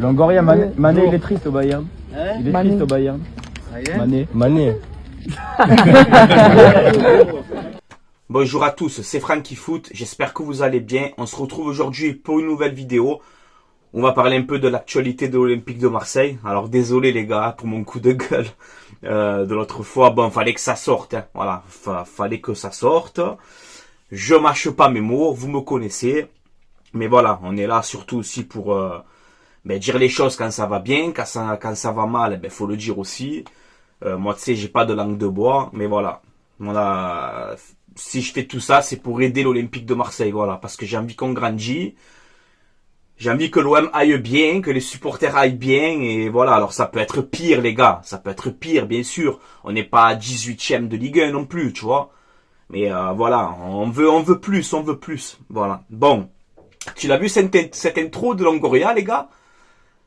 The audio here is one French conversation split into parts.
Longoria, Mané, il est triste au Bayern. Il est triste au Bayern. Mané. Bonjour à tous, c'est Francky Foot, j'espère que vous allez bien. On se retrouve aujourd'hui pour une nouvelle vidéo. On va parler un peu de l'actualité de l'Olympique de Marseille. Alors désolé les gars pour mon coup de gueule de l'autre fois. Bon, fallait que ça sorte, hein. Voilà, fallait que ça sorte. Je mâche pas mes mots, vous me connaissez. Mais voilà, on est là surtout aussi pour dire les choses quand ça va bien, quand ça va mal, faut le dire aussi. Moi, tu sais, j'ai pas de langue de bois, mais voilà. Si je fais tout ça, c'est pour aider l'Olympique de Marseille, voilà, parce que j'ai envie qu'on grandisse. J'ai envie que l'OM aille bien, que les supporters aillent bien, et voilà. Alors ça peut être pire, les gars, ça peut être pire, bien sûr. On n'est pas à 18e de Ligue 1 non plus, tu vois. Mais voilà, on veut plus, voilà. Bon, tu l'as vu cette intro de Longoria, les gars?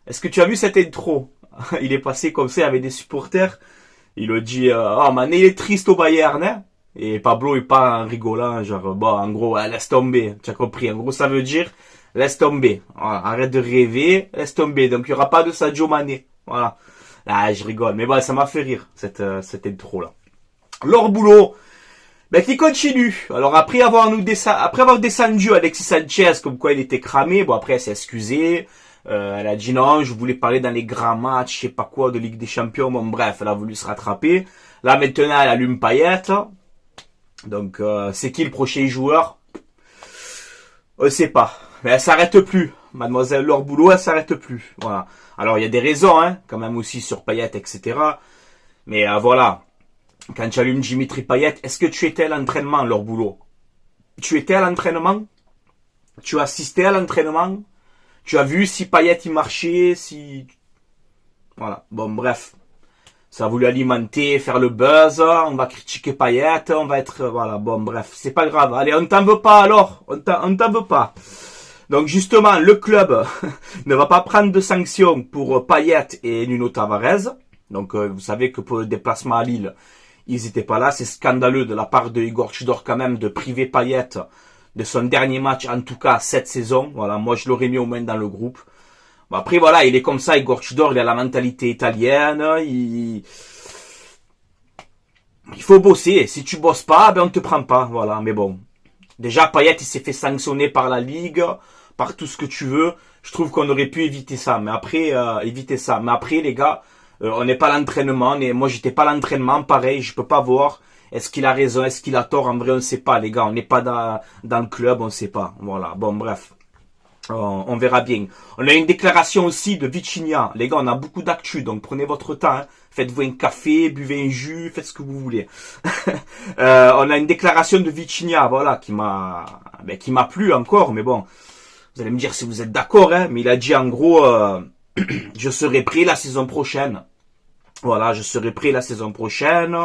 Est-ce que tu as vu cette intro? Il est passé comme ça avec des supporters. Il a dit, Mané, il est triste au Bayern, hein? Et Pablo, il part en rigolant, genre, bon, en gros, laisse tomber. Tu as compris? En gros, ça veut dire, laisse tomber. Voilà, arrête de rêver, laisse tomber. Donc, il n'y aura pas de Sadio Mané. Voilà. Là, je rigole. Mais bon, ça m'a fait rire, cette intro-là. Laure Boulot, qui continue. Alors, après avoir descendu Alexis Sanchez, comme quoi il était cramé, bon, après, elle s'est excusée. Elle a dit non, je voulais parler dans les grands matchs, je sais pas quoi, de Ligue des Champions. Bon, bref, elle a voulu se rattraper. Là, maintenant, elle allume Payet. Donc, c'est qui le prochain joueur? On sait pas. Mais elle s'arrête plus. Mademoiselle Laure Boulot, elle s'arrête plus. Voilà. Alors, il y a des raisons, hein, quand même aussi sur Payet, etc. Mais voilà. Quand tu allumes Dimitri Payet, est-ce que tu étais à l'entraînement, Laure Boulot? Tu étais à l'entraînement? Tu as assisté à l'entraînement? Tu as vu si Payet il marchait, si... Voilà. Bon, bref. Ça a voulu alimenter, faire le buzz. On va critiquer Payet. On va être... Voilà. Bon, bref. C'est pas grave. Allez, on t'en veut pas alors. On t'en veut pas. Donc, justement, le club ne va pas prendre de sanctions pour Payet et Nuno Tavares. Donc, vous savez que pour le déplacement à Lille, ils étaient pas là. C'est scandaleux de la part de Igor Tudor quand même de priver Payet de son dernier match, en tout cas cette saison. Voilà, moi je l'aurais mis au moins dans le groupe. Bon, après voilà, il est comme ça, Igor Tudor, il a la mentalité italienne, il faut bosser. Si tu bosses pas, on te prend pas. Voilà, mais bon. Déjà, Payet, il s'est fait sanctionner par la Ligue, par tout ce que tu veux. Je trouve qu'on aurait pu éviter ça. Mais après, les gars, on n'est pas à l'entraînement. Moi, j'étais pas à l'entraînement, pareil, je peux pas voir. Est-ce qu'il a raison? Est-ce qu'il a tort? En vrai, on ne sait pas, les gars. On n'est pas dans le club, on ne sait pas. Voilà. Bon, bref. On verra bien. On a une déclaration aussi de Vitinha. Les gars, on a beaucoup d'actu, donc prenez votre temps. Hein. Faites-vous un café, buvez un jus, faites ce que vous voulez. On a une déclaration de Vitinha, voilà, qui m'a plu encore. Mais bon, vous allez me dire si vous êtes d'accord. Hein, mais il a dit en gros, je serai prêt la saison prochaine. Voilà, je serai prêt la saison prochaine.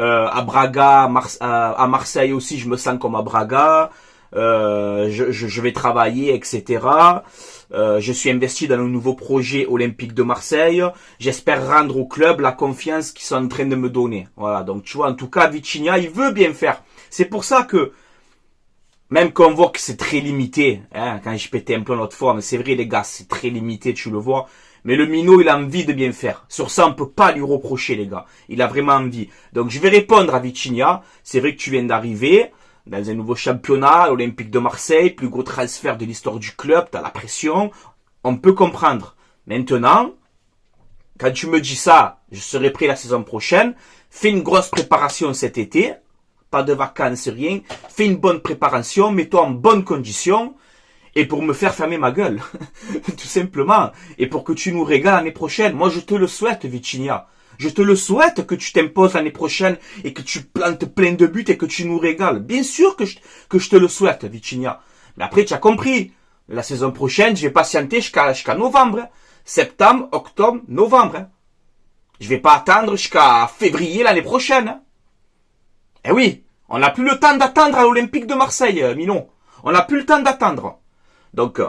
À Braga, à Marseille aussi, je me sens comme à Braga. Je vais travailler, etc. Je suis investi dans le nouveau projet olympique de Marseille. J'espère rendre au club la confiance qu'ils sont en train de me donner. Voilà, donc tu vois, en tout cas, Vitinha, il veut bien faire. C'est pour ça que, même quand on voit que c'est très limité, hein, quand je pétais un peu l'autre fois, mais c'est vrai les gars, c'est très limité, tu le vois. Mais le minot, il a envie de bien faire. Sur ça, on peut pas lui reprocher, les gars. Il a vraiment envie. Donc, je vais répondre à Vitinha. C'est vrai que tu viens d'arriver dans un nouveau championnat, Olympique de Marseille, plus gros transfert de l'histoire du club, t'as la pression. On peut comprendre. Maintenant, quand tu me dis ça, je serai prêt la saison prochaine. Fais une grosse préparation cet été. Pas de vacances, rien. Fais une bonne préparation. Mets-toi en bonne condition. Et pour me faire fermer ma gueule, tout simplement. Et pour que tu nous régales l'année prochaine. Moi, je te le souhaite, Vitinha. Je te le souhaite que tu t'imposes l'année prochaine et que tu plantes plein de buts et que tu nous régales. Bien sûr que je te le souhaite, Vitinha. Mais après, tu as compris. La saison prochaine, je vais patienter jusqu'à novembre. Hein. Septembre, octobre, novembre. Hein. Je vais pas attendre jusqu'à février l'année prochaine. Hein. Eh oui, on n'a plus le temps d'attendre à l'Olympique de Marseille, Minon. On n'a plus le temps d'attendre. Donc,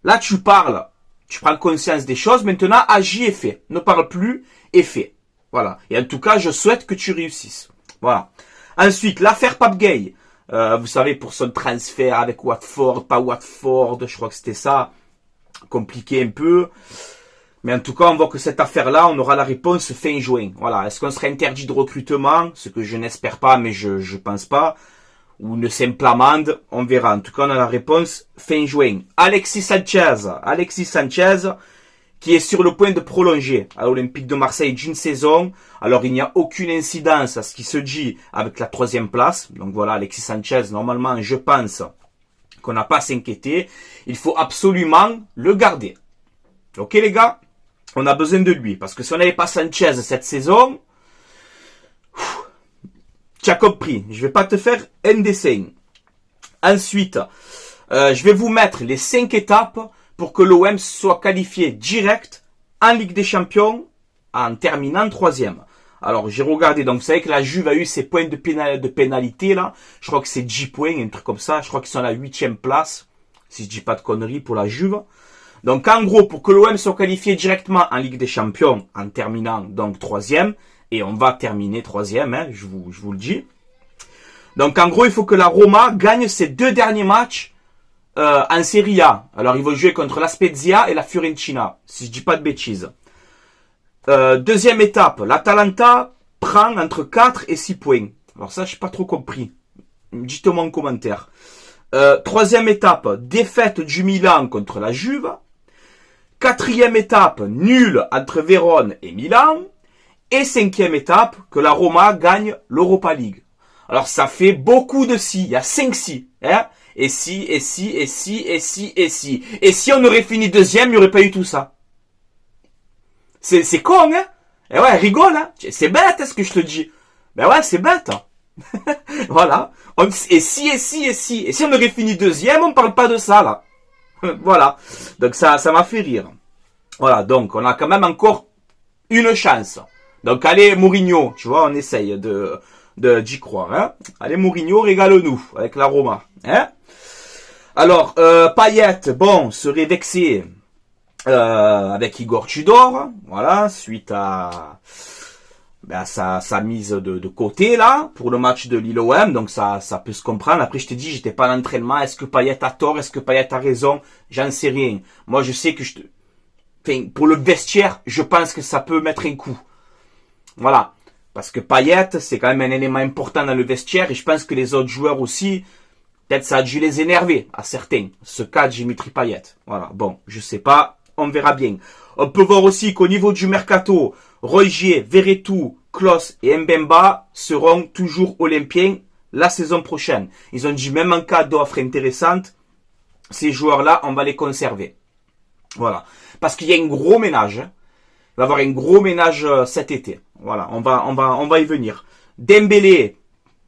là, tu parles, tu prends conscience des choses, maintenant, agis et fais. Ne parle plus et fais. Voilà. Et en tout cas, je souhaite que tu réussisses. Voilà. Ensuite, l'affaire Pape Gueye. Vous savez, pour son transfert avec Watford, pas Watford, je crois que c'était ça. compliqué un peu. Mais en tout cas, on voit que cette affaire-là, on aura la réponse fin juin. Voilà. Est-ce qu'on sera interdit de recrutement? Ce que je n'espère pas, mais je pense pas. Ou une simple amende, on verra. En tout cas, on a la réponse fin juin. Alexis Sanchez, qui est sur le point de prolonger à l'Olympique de Marseille d'une saison. Alors, il n'y a aucune incidence à ce qui se dit avec la 3e place. Donc voilà, Alexis Sanchez, normalement, je pense qu'on n'a pas à s'inquiéter. Il faut absolument le garder. Ok, les gars? On a besoin de lui. Parce que si on n'avait pas Sanchez cette saison, tu as compris. Je vais pas te faire un dessin. Ensuite, je vais vous mettre les 5 étapes pour que l'OM soit qualifié direct en Ligue des Champions en terminant 3e. Alors, j'ai regardé. Donc, vous savez que la Juve a eu ses points de pénalité, là. Je crois que c'est 10 points, un truc comme ça. Je crois qu'ils sont à la 8e place. Si je dis pas de conneries pour la Juve. Donc, en gros, pour que l'OM soit qualifié directement en Ligue des Champions, en terminant donc 3e, et on va terminer 3e, hein, je vous le dis. Donc, en gros, il faut que la Roma gagne ses 2 derniers matchs en Serie A. Alors, ils vont jouer contre la Spezia et la Fiorentina, si je dis pas de bêtises. Deuxième étape, l'Atalanta prend entre 4 et 6 points. Alors ça, je n'ai pas trop compris. Dites-moi en commentaire. Troisième étape, défaite du Milan contre la Juve. Quatrième étape, nul entre Vérone et Milan. Et 5e étape, que la Roma gagne l'Europa League. Alors ça fait beaucoup de si. Il y a 5 si. Hein, et si. Et si on aurait fini 2e, il n'y aurait pas eu tout ça. C'est con, hein? Et ouais, rigole, hein? C'est bête, hein, ce que je te dis. Ben ouais, c'est bête. Hein. Voilà. Et si on aurait fini 2e, on parle pas de ça, là. Voilà. Donc ça m'a fait rire. Voilà, donc on a quand même encore une chance. Donc allez, Mourinho, tu vois, on essaye d'y croire, hein. Allez, Mourinho, régale-nous avec la Roma, hein. Alors, Payet, bon, serait vexé avec Igor Tudor, voilà, suite à sa mise de côté, là, pour le match de Lille-OM, donc ça peut se comprendre. Après, je te dis, j'étais pas à l'entraînement, est-ce que Payet a tort, est-ce que Payet a raison, j'en sais rien. Moi, je sais que pour le vestiaire, je pense que ça peut mettre un coup. Voilà. Parce que Payet, c'est quand même un élément important dans le vestiaire, et je pense que les autres joueurs aussi, peut-être ça a dû les énerver, à certains. Ce cas de Dimitri Payet. Voilà. Bon, je sais pas, on verra bien. On peut voir aussi qu'au niveau du mercato, Rogier, Verretou, Klose et Mbemba seront toujours olympiens la saison prochaine. Ils ont dit même en cas d'offre intéressante, ces joueurs-là, on va les conserver. Voilà. Parce qu'il y a un gros ménage. Hein. Il va y avoir un gros ménage cet été. Voilà, on va y venir. Dembélé,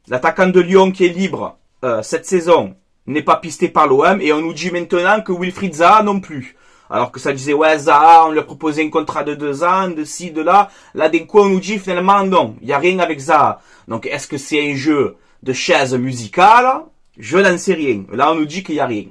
l'attaquant de Lyon qui est libre cette saison, n'est pas pisté par l'OM et on nous dit maintenant que Wilfried Zaha non plus. Alors que ça disait, ouais, Zaha, on lui a proposé un contrat de 2 ans, de ci, de là. Là, d'un coup, on nous dit finalement, non, il n'y a rien avec Zaha. Donc, est-ce que c'est un jeu de chaise musicale? Je n'en sais rien. Là, on nous dit qu'il n'y a rien.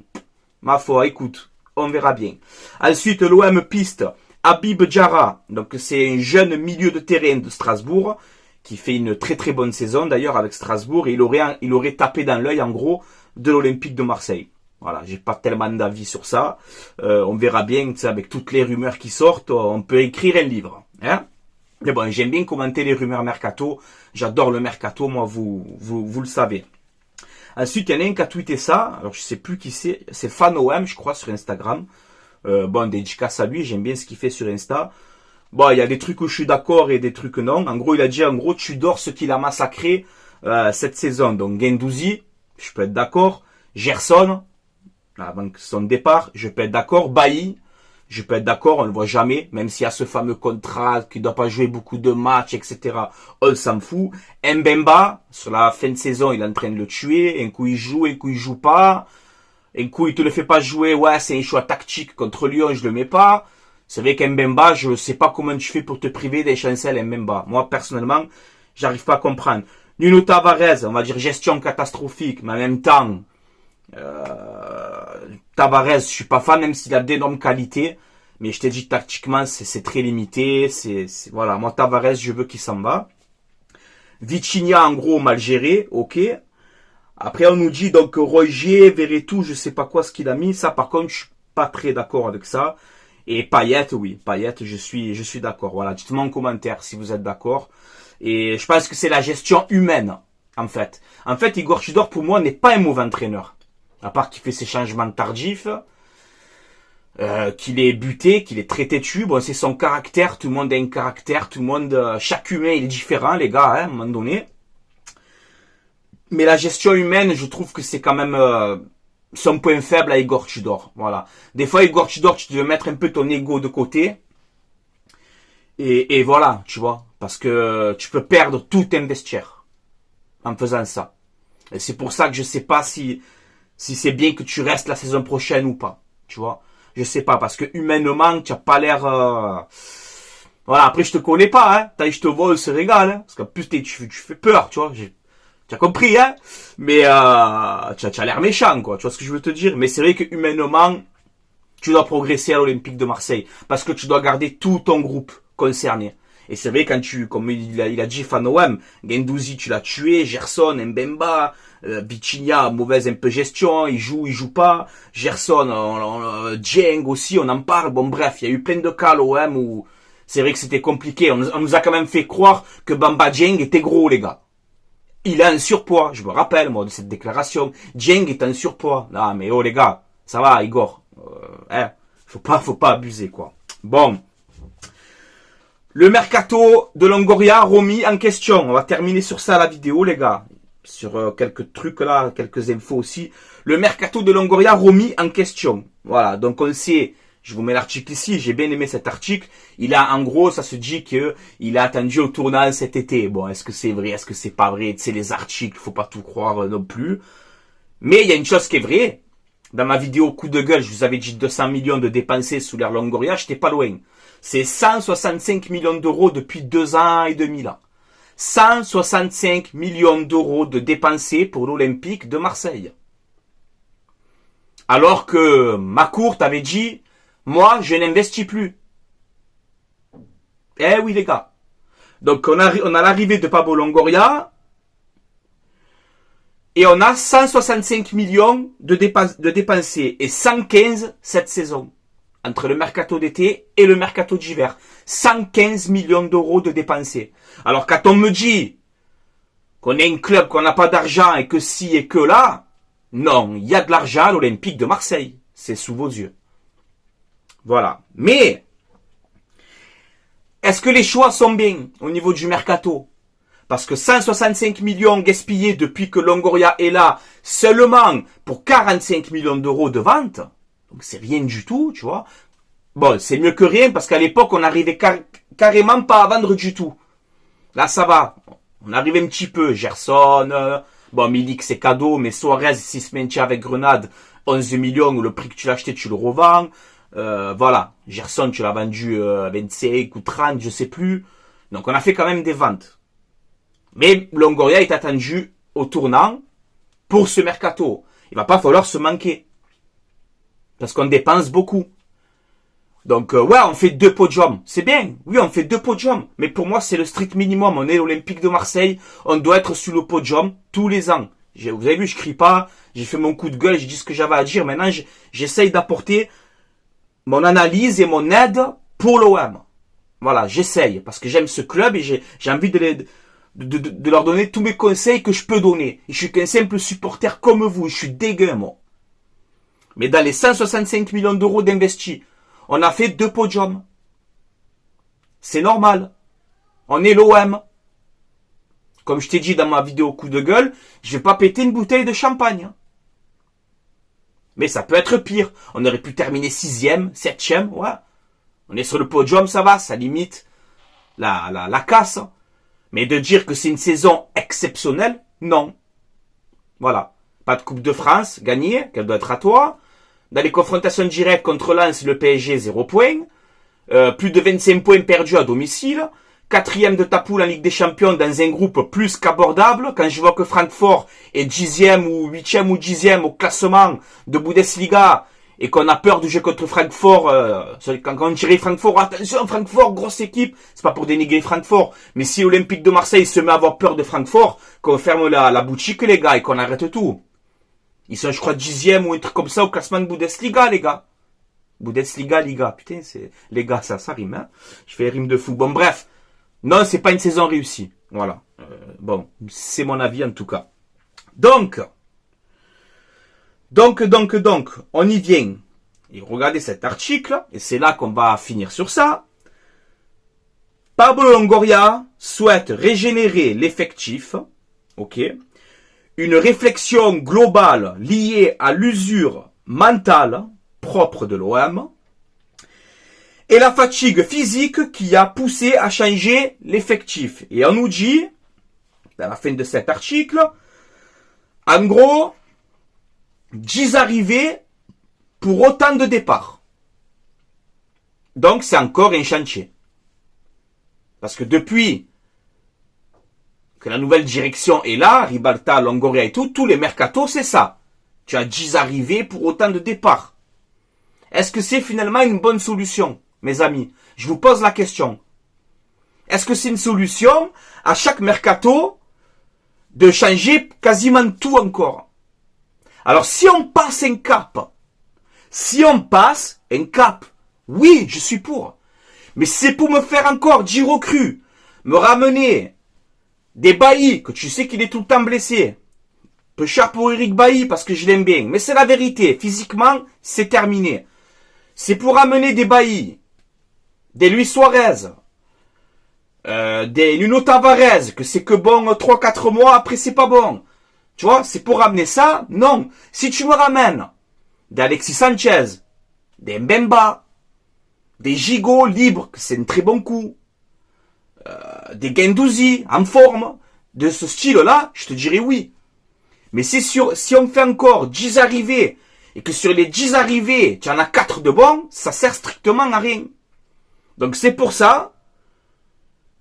Ma foi, écoute, on verra bien. Ensuite, l'OM piste Habib Diarra. Donc, c'est un jeune milieu de terrain de Strasbourg qui fait une très très bonne saison d'ailleurs avec Strasbourg. Et il aurait tapé dans l'œil, en gros, de l'Olympique de Marseille. Voilà, j'ai pas tellement d'avis sur ça. On verra bien, avec toutes les rumeurs qui sortent, on peut écrire un livre. Hein. Mais bon, j'aime bien commenter les rumeurs mercato. J'adore le mercato, moi, vous le savez. Ensuite, il y en a un qui a tweeté ça. Alors, je sais plus qui c'est. C'est FanOM, je crois, sur Instagram. Bon, dédicace à lui. J'aime bien ce qu'il fait sur Insta. Bon, il y a des trucs où je suis d'accord et des trucs non. En gros, il a dit, Tudor, ce qu'il a massacré cette saison. Donc, Guendouzi, je peux être d'accord. Gerson, avant son départ, je peux être d'accord. Bailly, je peux être d'accord, on ne le voit jamais, même s'il y a ce fameux contrat qui ne doit pas jouer beaucoup de matchs, etc. On s'en fout. Mbemba, sur la fin de saison, il est en train de le tuer. Un coup il joue, un coup il joue pas. Un coup il te le fait pas jouer, ouais, c'est un choix tactique contre Lyon, je le mets pas. C'est vrai qu'Mbemba, je sais pas comment tu fais pour te priver des chancels Mbemba. Moi, personnellement, j'arrive pas à comprendre. Nuno Tavares, on va dire gestion catastrophique, mais en même temps, Tavares, je suis pas fan, même s'il a d'énormes qualités, mais je t'ai dit tactiquement, c'est très limité, voilà, moi Tavares, je veux qu'il s'en va. Vitinha, en gros, mal géré, ok. Après, on nous dit donc Rogier, Verretou, je sais pas quoi ce qu'il a mis, ça par contre, pas très d'accord avec ça. Et Payet, oui, Payet, je suis d'accord. Voilà, dites-moi en commentaire si vous êtes d'accord. Et je pense que c'est la gestion humaine, en fait. En fait, Igor Tudor, pour moi, n'est pas un mauvais entraîneur. À part qu'il fait ses changements tardifs, qu'il est buté, qu'il est très têtu. Bon, c'est son caractère. Tout le monde a un caractère. Tout le monde, chaque humain, il est différent, les gars, hein, à un moment donné. Mais la gestion humaine, je trouve que c'est quand même son point faible à Igor Tudor. Voilà. Des fois, Igor Tudor, tu devais mettre un peu ton ego de côté. Et voilà, tu vois. Parce que tu peux perdre tout un vestiaire en faisant ça. Et c'est pour ça que je sais pas si c'est bien que tu restes la saison prochaine ou pas. Tu vois. Je sais pas. Parce que humainement, tu n'as pas l'air... Voilà, après, je te connais pas. Hein. Je te vois, on se régale. Hein. Parce qu'en plus, tu fais peur, tu vois. Tu as compris, hein. Mais tu as l'air méchant, quoi. Tu vois ce que je veux te dire. Mais c'est vrai que humainement, tu dois progresser à l'Olympique de Marseille. Parce que tu dois garder tout ton groupe concerné. Et c'est vrai, quand comme il a dit Fan OM, Guendouzi, tu l'as tué, Gerson, Mbemba, Vitinha, mauvaise un peu gestion, il joue pas, Gerson, Dieng aussi, on en parle, bon bref, il y a eu plein de cas à l'OM où c'est vrai que c'était compliqué, on nous a quand même fait croire que Bamba Dieng était gros, les gars. Il a un surpoids, je me rappelle, moi, de cette déclaration, Dieng est un surpoids. Non, mais oh les gars, ça va, Igor, faut pas abuser, quoi. Bon. Le mercato de Longoria remis en question. On va terminer sur ça la vidéo, les gars. Sur quelques trucs là, quelques infos aussi. Le mercato de Longoria remis en question. Voilà, donc on sait, je vous mets l'article ici, j'ai bien aimé cet article. Il a, en gros, ça se dit que il a attendu au tournant cet été. Bon, est-ce que c'est vrai, est-ce que c'est pas vrai? Tu sais, les articles, faut pas tout croire non plus. Mais il y a une chose qui est vraie. Dans ma vidéo coup de gueule, je vous avais dit 200 millions de dépensés sous l'ère Longoria, j'étais pas loin. C'est 165 millions d'euros depuis 2 ans et demi là. 165 millions d'euros de dépensés pour l'Olympique de Marseille. Alors que Macourt avait dit, moi je n'investis plus. Eh oui les gars. Donc on a l'arrivée de Pablo Longoria. Et on a 165 millions de dépensés et 115 cette saison. Entre le mercato d'été et le mercato d'hiver. 115 millions d'euros de dépensés. Alors quand on me dit qu'on est un club, qu'on n'a pas d'argent et que ci et que là, non, il y a de l'argent à l'Olympique de Marseille. C'est sous vos yeux. Voilà. Mais, est-ce que les choix sont bien au niveau du mercato? Parce que 165 millions gaspillés depuis que Longoria est là, seulement pour 45 millions d'euros de vente. Donc c'est rien du tout, tu vois. Bon, c'est mieux que rien parce qu'à l'époque, on n'arrivait carrément pas à vendre du tout. Là, ça va. On arrive un petit peu. Gerson, bon, Milik, c'est cadeau, mais Suarez, s'il se maintient avec Grenade, 11 millions, le prix que tu l'as acheté, tu le revends. Voilà. Gerson, tu l'as vendu 25 ou 30, je sais plus. Donc, on a fait quand même des ventes. Mais Longoria est attendu au tournant pour ce mercato. Il va pas falloir se manquer. Parce qu'on dépense beaucoup. Donc, ouais, on fait 2 podiums. C'est bien. Oui, on fait 2 podiums. Mais pour moi, c'est le strict minimum. On est l'Olympique de Marseille. On doit être sur le podium tous les ans. Vous avez vu, je crie pas. J'ai fait mon coup de gueule. J'ai dit ce que j'avais à dire. Maintenant, j'essaye d'apporter mon analyse et mon aide pour l'OM. Voilà, j'essaye. Parce que j'aime ce club et j'ai envie de leur donner tous mes conseils que je peux donner. Et je suis qu'un simple supporter comme vous. Je suis dégueu, moi. Mais dans les 165 millions d'euros d'investis, on a fait 2 podiums. C'est normal. On est l'OM. Comme je t'ai dit dans ma vidéo coup de gueule, je vais pas péter une bouteille de champagne. Mais ça peut être pire. On aurait pu terminer 6e, 7e, ouais. On est sur le podium, ça va, ça limite la casse. Mais de dire que c'est une saison exceptionnelle, non. Voilà. Pas de Coupe de France gagnée, qu'elle doit être à toi. Dans les confrontations directes contre Lens, le PSG, 0 points. Plus de 25 points perdus à domicile. 4e de ta poule en Ligue des Champions dans un groupe plus qu'abordable. Quand je vois que Francfort est 10e ou 8e ou 10e au classement de Bundesliga et qu'on a peur de jouer contre Francfort, quand on dirait Francfort, attention Francfort, grosse équipe, c'est pas pour dénigrer Francfort, mais si l'Olympique de Marseille se met à avoir peur de Francfort, qu'on ferme la boutique les gars et qu'on arrête tout. Ils sont je crois 10e ou un truc comme ça au classement de Bundesliga les gars. Bundesliga, Liga. Putain, c'est, les gars, ça rime, hein. Je fais rime de fou. Bon, bref. Non, c'est pas une saison réussie. Voilà. Bon, c'est mon avis, en tout cas. Donc, on y vient. Et regardez cet article, et c'est là qu'on va finir sur ça. Pablo Longoria souhaite régénérer l'effectif. Ok. Une réflexion globale liée à l'usure mentale propre de l'OM et la fatigue physique qui a poussé à changer l'effectif. Et on nous dit, à la fin de cet article, en gros, 10 arrivées pour autant de départs. Donc c'est encore un chantier. Parce que depuis que la nouvelle direction est là, Ribalta, Longoria et tout, tous les mercatos, c'est ça. Tu as 10 arrivées pour autant de départs. Est-ce que c'est finalement une bonne solution, mes amis? Je vous pose la question. Est-ce que c'est une solution à chaque mercato de changer quasiment tout encore? Alors si on passe un cap, oui, je suis pour. Mais c'est pour me faire encore 10 recrues, me ramener des Bailly, que tu sais qu'il est tout le temps blessé. Peu cher pour Eric Bailly parce que je l'aime bien. Mais c'est la vérité. Physiquement, c'est terminé. C'est pour ramener des Bailly, des Luis Suarez, des Nuno Tavares, que c'est que bon 3-4 mois, après c'est pas bon. Tu vois, c'est pour ramener ça? Non. Si tu me ramènes des Alexis Sanchez, des Mbemba, des Gigot libres, que c'est un très bon coup, des Guendouzi en forme, de ce style-là, je te dirais oui. Mais c'est sûr, si on fait encore 10 arrivées, et que sur les 10 arrivées, tu en as 4 de bons, ça sert strictement à rien. Donc c'est pour ça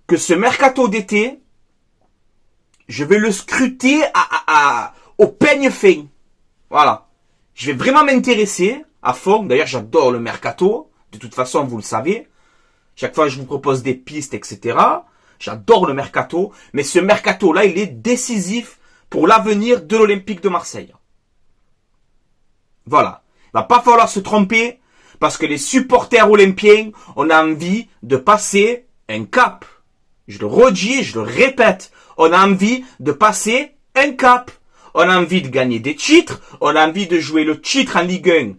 que ce mercato d'été, je vais le scruter au peigne fin. Voilà. Je vais vraiment m'intéresser à fond. D'ailleurs, j'adore le mercato. De toute façon, vous le savez. Chaque fois, je vous propose des pistes, etc. J'adore le mercato. Mais ce mercato-là, il est décisif pour l'avenir de l'Olympique de Marseille. Voilà. Il va pas falloir se tromper parce que les supporters olympiens, on a envie de passer un cap. Je le redis et je le répète. On a envie de passer un cap. On a envie de gagner des titres. On a envie de jouer le titre en Ligue 1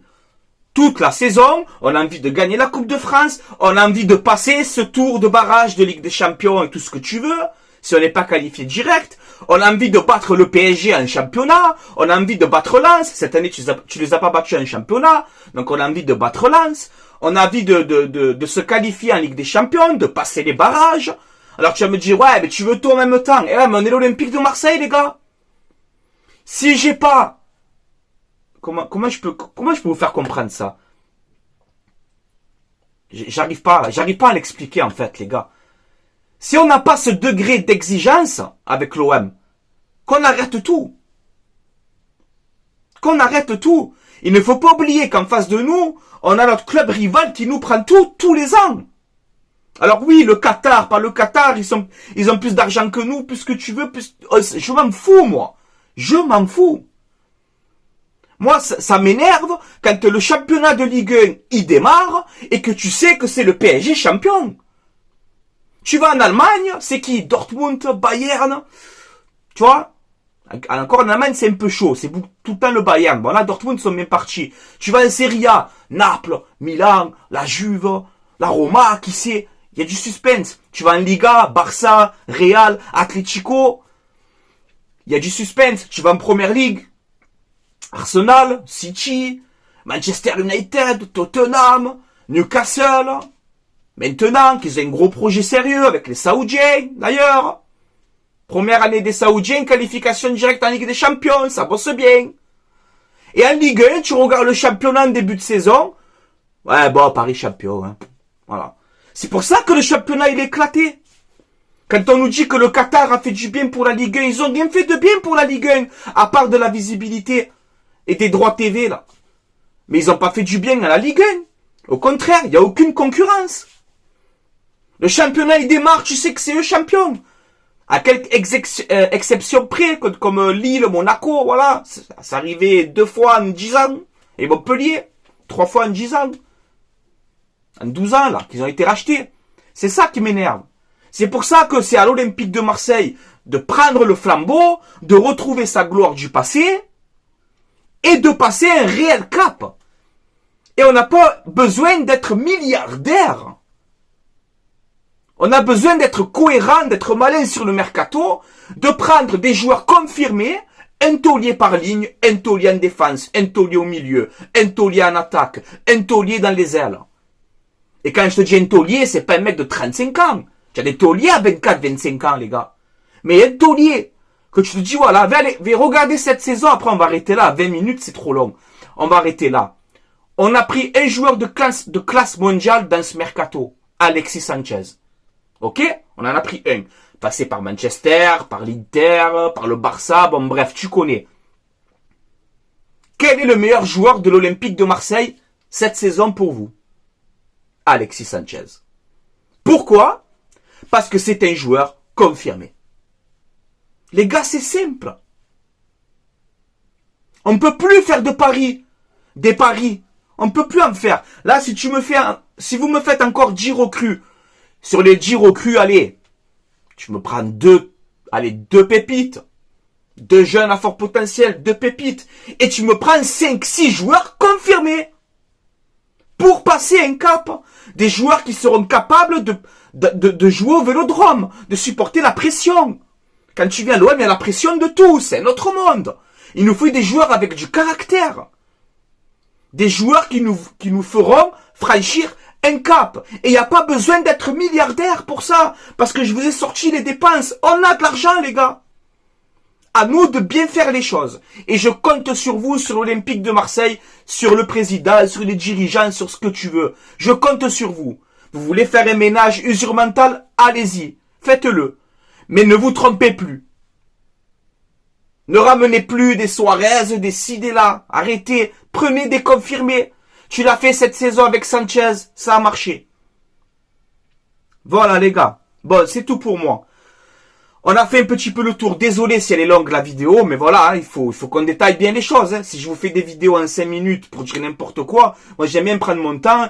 toute la saison. On a envie de gagner la Coupe de France. On a envie de passer ce tour de barrage de Ligue des Champions et tout ce que tu veux. Si on n'est pas qualifié direct. On a envie de battre le PSG en championnat. On a envie de battre Lens. Cette année, tu les as pas battus en championnat. Donc on a envie de battre Lens. On a envie de se qualifier en Ligue des Champions, de passer les barrages. Alors tu vas me dire, ouais, mais tu veux tout en même temps. Eh ouais, mais on est l'Olympique de Marseille, les gars. Si j'ai pas... Comment je peux vous faire comprendre ça? J'arrive pas à l'expliquer, en fait, les gars. Si on n'a pas ce degré d'exigence avec l'OM, qu'on arrête tout. Qu'on arrête tout. Il ne faut pas oublier qu'en face de nous, on a notre club rival qui nous prend tout, tous les ans. Alors oui, le Qatar, pas le Qatar, ils ont plus d'argent que nous, plus que tu veux, plus... Je m'en fous, moi. Je m'en fous. Moi, ça m'énerve quand le championnat de Ligue 1, il démarre, et que tu sais que c'est le PSG champion. Tu vas en Allemagne, c'est qui? Dortmund, Bayern, tu vois? Encore en Allemagne, c'est un peu chaud, c'est tout le temps le Bayern. Bon là, Dortmund sont bien partis. Tu vas en Serie A, Naples, Milan, la Juve, la Roma, qui sait? Il y a du suspense. Tu vas en Liga, Barça, Real, Atlético. Il y a du suspense. Tu vas en Première Ligue. Arsenal, City, Manchester United, Tottenham, Newcastle. Maintenant qu'ils ont un gros projet sérieux avec les Saoudiens, d'ailleurs. Première année des Saoudiens, qualification directe en Ligue des Champions, ça bosse bien. Et en Ligue 1, tu regardes le championnat en début de saison. Ouais, bon, Paris champion, hein. Voilà. C'est pour ça que le championnat, il est éclaté. Quand on nous dit que le Qatar a fait du bien pour la Ligue 1, ils ont rien fait de bien pour la Ligue 1, à part de la visibilité et des droits TV, là. Mais ils n'ont pas fait du bien à la Ligue 1. Au contraire, il n'y a aucune concurrence. Le championnat, il démarre, tu sais que c'est eux champions. À quelques exceptions près, comme Lille, Monaco, voilà. Ça arrivait 2 fois en 10 ans. Et Montpellier, 3 fois en 10 ans. en 12 ans, là, qu'ils ont été rachetés. C'est ça qui m'énerve. C'est pour ça que c'est à l'Olympique de Marseille de prendre le flambeau, de retrouver sa gloire du passé et de passer un réel cap. Et on n'a pas besoin d'être milliardaire. On a besoin d'être cohérent, d'être malin sur le mercato, de prendre des joueurs confirmés, un taulier par ligne, un taulier en défense, un taulier au milieu, un taulier en attaque, un taulier dans les ailes. Et quand je te dis un taulier, c'est pas un mec de 35 ans. Tu as des tauliers à 24, 25 ans, les gars. Mais un taulier, que tu te dis, voilà, vais regarder cette saison, après on va arrêter là, 20 minutes, c'est trop long. On va arrêter là. On a pris un joueur de classe mondiale dans ce mercato, Alexis Sanchez. Ok? On en a pris un. Passé par Manchester, par l'Inter, par le Barça, bon bref, tu connais. Quel est le meilleur joueur de l'Olympique de Marseille cette saison pour vous? Alexis Sanchez. Pourquoi? Parce que c'est un joueur confirmé. Les gars, c'est simple. On ne peut plus faire de paris. Des paris. On ne peut plus en faire. Là, si vous me faites encore 10 recrues, sur les 10 recrues, allez, tu me prends deux pépites. 2 jeunes à fort potentiel, 2 pépites. Et tu me prends 5-6 joueurs confirmés. Pour passer un cap. Des joueurs qui seront capables de jouer au Vélodrome, de supporter la pression. Quand tu viens à l'OM, il y a la pression de tous, c'est un autre monde. Il nous faut des joueurs avec du caractère. Des joueurs qui nous feront franchir un cap. Et il n'y a pas besoin d'être milliardaire pour ça. Parce que je vous ai sorti les dépenses. On a de l'argent, les gars. À nous de bien faire les choses. Et je compte sur vous, sur l'Olympique de Marseille, sur le président, sur les dirigeants, sur ce que tu veux. Je compte sur vous. Vous voulez faire un ménage usure mentale? Allez-y. Faites-le. Mais ne vous trompez plus. Ne ramenez plus des Suarez, des ci, des là. Arrêtez. Prenez des confirmés. Tu l'as fait cette saison avec Sanchez. Ça a marché. Voilà les gars. Bon, c'est tout pour moi. On a fait un petit peu le tour. Désolé si elle est longue la vidéo. Mais voilà, hein, il faut qu'on détaille bien les choses. Hein. Si je vous fais des vidéos en 5 minutes pour dire n'importe quoi. Moi j'aime bien prendre mon temps.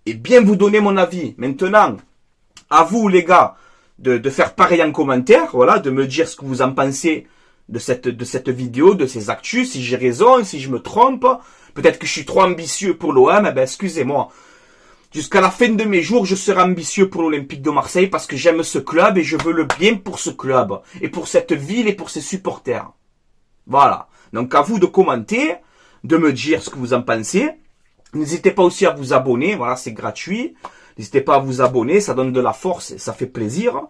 Et bien vous donner mon avis. Maintenant, à vous les gars. De faire pareil en commentaire. Voilà, de me dire ce que vous en pensez de cette vidéo, de ces actus. Si j'ai raison, si je me trompe. Peut-être que je suis trop ambitieux pour l'OM. Eh ben, excusez-moi. Jusqu'à la fin de mes jours, je serai ambitieux pour l'Olympique de Marseille parce que j'aime ce club et je veux le bien pour ce club. Et pour cette ville et pour ses supporters. Voilà. Donc, à vous de commenter, de me dire ce que vous en pensez. N'hésitez pas aussi à vous abonner. Voilà, c'est gratuit. N'hésitez pas à vous abonner. Ça donne de la force et ça fait plaisir.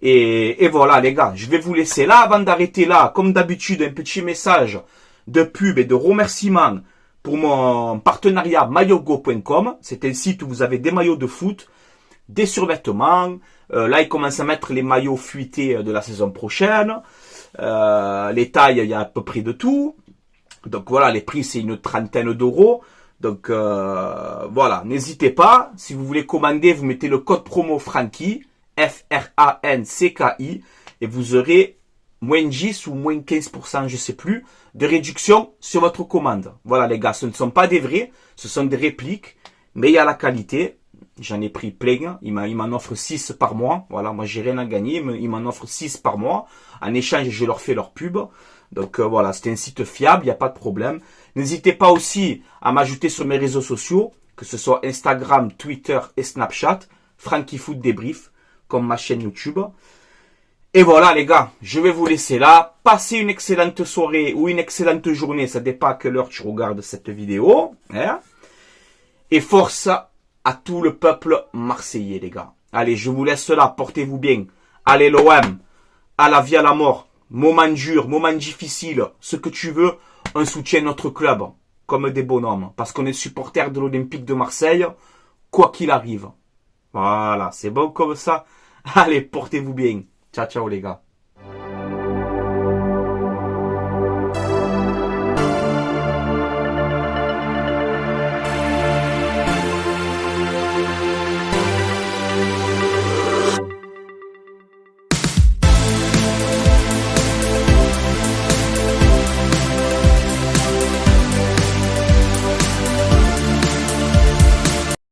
Et voilà, les gars. Je vais vous laisser là. Avant d'arrêter là, comme d'habitude, un petit message de pub et de remerciement pour mon partenariat maillotgo.com. C'est un site où vous avez des maillots de foot, des survêtements. Là, ils commencent à mettre les maillots fuités de la saison prochaine. Les tailles, il y a à peu près de tout. Donc voilà, les prix, c'est une 30aine d'euros. Donc voilà, n'hésitez pas. Si vous voulez commander, vous mettez le code promo Francky, F-R-A-N-C-K-I, et vous aurez moins 10 ou moins 15%, je sais plus, de réduction sur votre commande. Voilà les gars, ce ne sont pas des vrais, ce sont des répliques, mais il y a la qualité. J'en ai pris plein, il m'en offre 6 par mois. Voilà, moi j'ai rien à gagner, il m'en offre 6 par mois. En échange, je leur fais leur pub. Donc voilà, c'est un site fiable, il n'y a pas de problème. N'hésitez pas aussi à m'ajouter sur mes réseaux sociaux, que ce soit Instagram, Twitter et Snapchat, Francky Foot Débrief, comme ma chaîne YouTube. Et voilà les gars, je vais vous laisser là. Passez une excellente soirée ou une excellente journée, ça dépend à quelle heure tu regardes cette vidéo. Hein. Et force à tout le peuple marseillais les gars. Allez, je vous laisse là, portez-vous bien. Allez l'OM, à la vie à la mort. Moment dur, moment difficile, ce que tu veux, on soutient notre club comme des bonhommes. Parce qu'on est supporter de l'Olympique de Marseille, quoi qu'il arrive. Voilà, c'est bon comme ça. Allez, portez-vous bien. Ciao, ciao les gars.